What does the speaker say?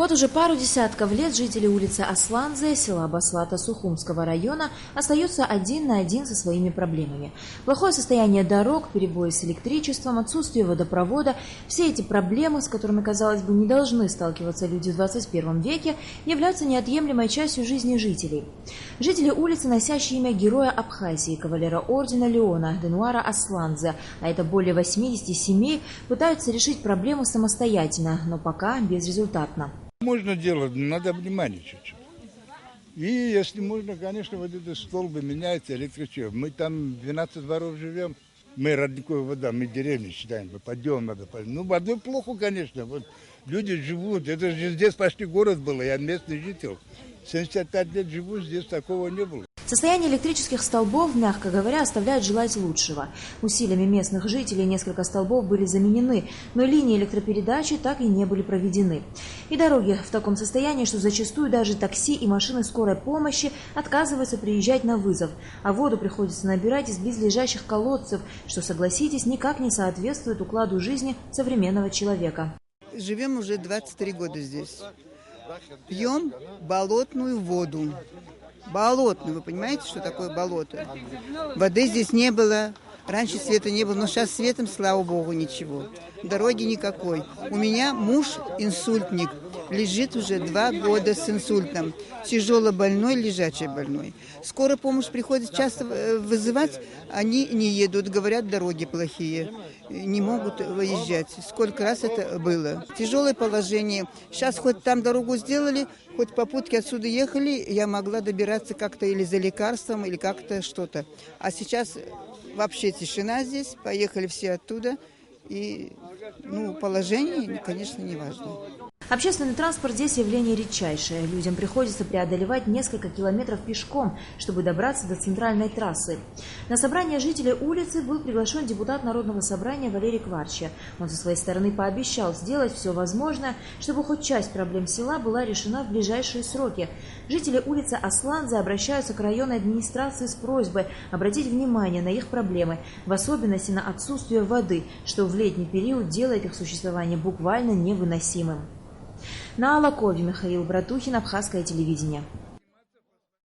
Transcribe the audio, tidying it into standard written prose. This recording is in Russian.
Вот уже пару десятков лет жители улицы Асланзе, села Баслата Сухумского района, остаются один на один со своими проблемами. Плохое состояние дорог, перебои с электричеством, отсутствие водопровода – все эти проблемы, с которыми, казалось бы, не должны сталкиваться люди в 21 веке, являются неотъемлемой частью жизни жителей. Жители улицы, носящие имя героя Абхазии, кавалера ордена Леона Денуара Асланзе, а это более 80 семей, пытаются решить проблему самостоятельно, но пока безрезультатно. Можно делать, но надо внимание чуть-чуть. И если можно, конечно, вот эти столбы меняются, электричество. Мы там 12 дворов живем, мы родниковая вода, мы деревню считаем, подъем надо. Ну, водой плохо, конечно, вот люди живут, это же здесь почти город был, я местный житель. 75 лет живу, здесь такого не было. Состояние электрических столбов, мягко говоря, оставляет желать лучшего. Усилиями местных жителей несколько столбов были заменены, но линии электропередачи так и не были проведены. И дороги в таком состоянии, что зачастую даже такси и машины скорой помощи отказываются приезжать на вызов, а воду приходится набирать из близлежащих колодцев, что, согласитесь, никак не соответствует укладу жизни современного человека. Живем уже 23 года здесь. Пьем болотную воду. Болотную, вы понимаете, что такое болото? Воды здесь не было, раньше света не было, но сейчас светом, слава богу, ничего. Дороги никакой. У меня муж инсультник, лежит уже 2 года с инсультом. Тяжело больной, лежачий больной. Скорая помощь приходит часто вызывать, они не едут, говорят, дороги плохие, не могут выезжать. Сколько раз это было. Тяжелое положение. Сейчас хоть там дорогу сделали, хоть попутки отсюда ехали, я могла добираться как-то или за лекарством, или как-то что-то. А сейчас вообще тишина здесь, поехали все оттуда. И, положение, конечно, не важно. Общественный транспорт здесь явление редчайшее. Людям приходится преодолевать несколько километров пешком, чтобы добраться до центральной трассы. На собрание жителей улицы был приглашен депутат Народного собрания Валерий Кварча. Он со своей стороны пообещал сделать все возможное, чтобы хоть часть проблем села была решена в ближайшие сроки. Жители улицы Асланзе обращаются к районной администрации с просьбой обратить внимание на их проблемы, в особенности на отсутствие воды, что в летний период делает их существование буквально невыносимым. На Алакове Михаил Братухин, Абхазское телевидение.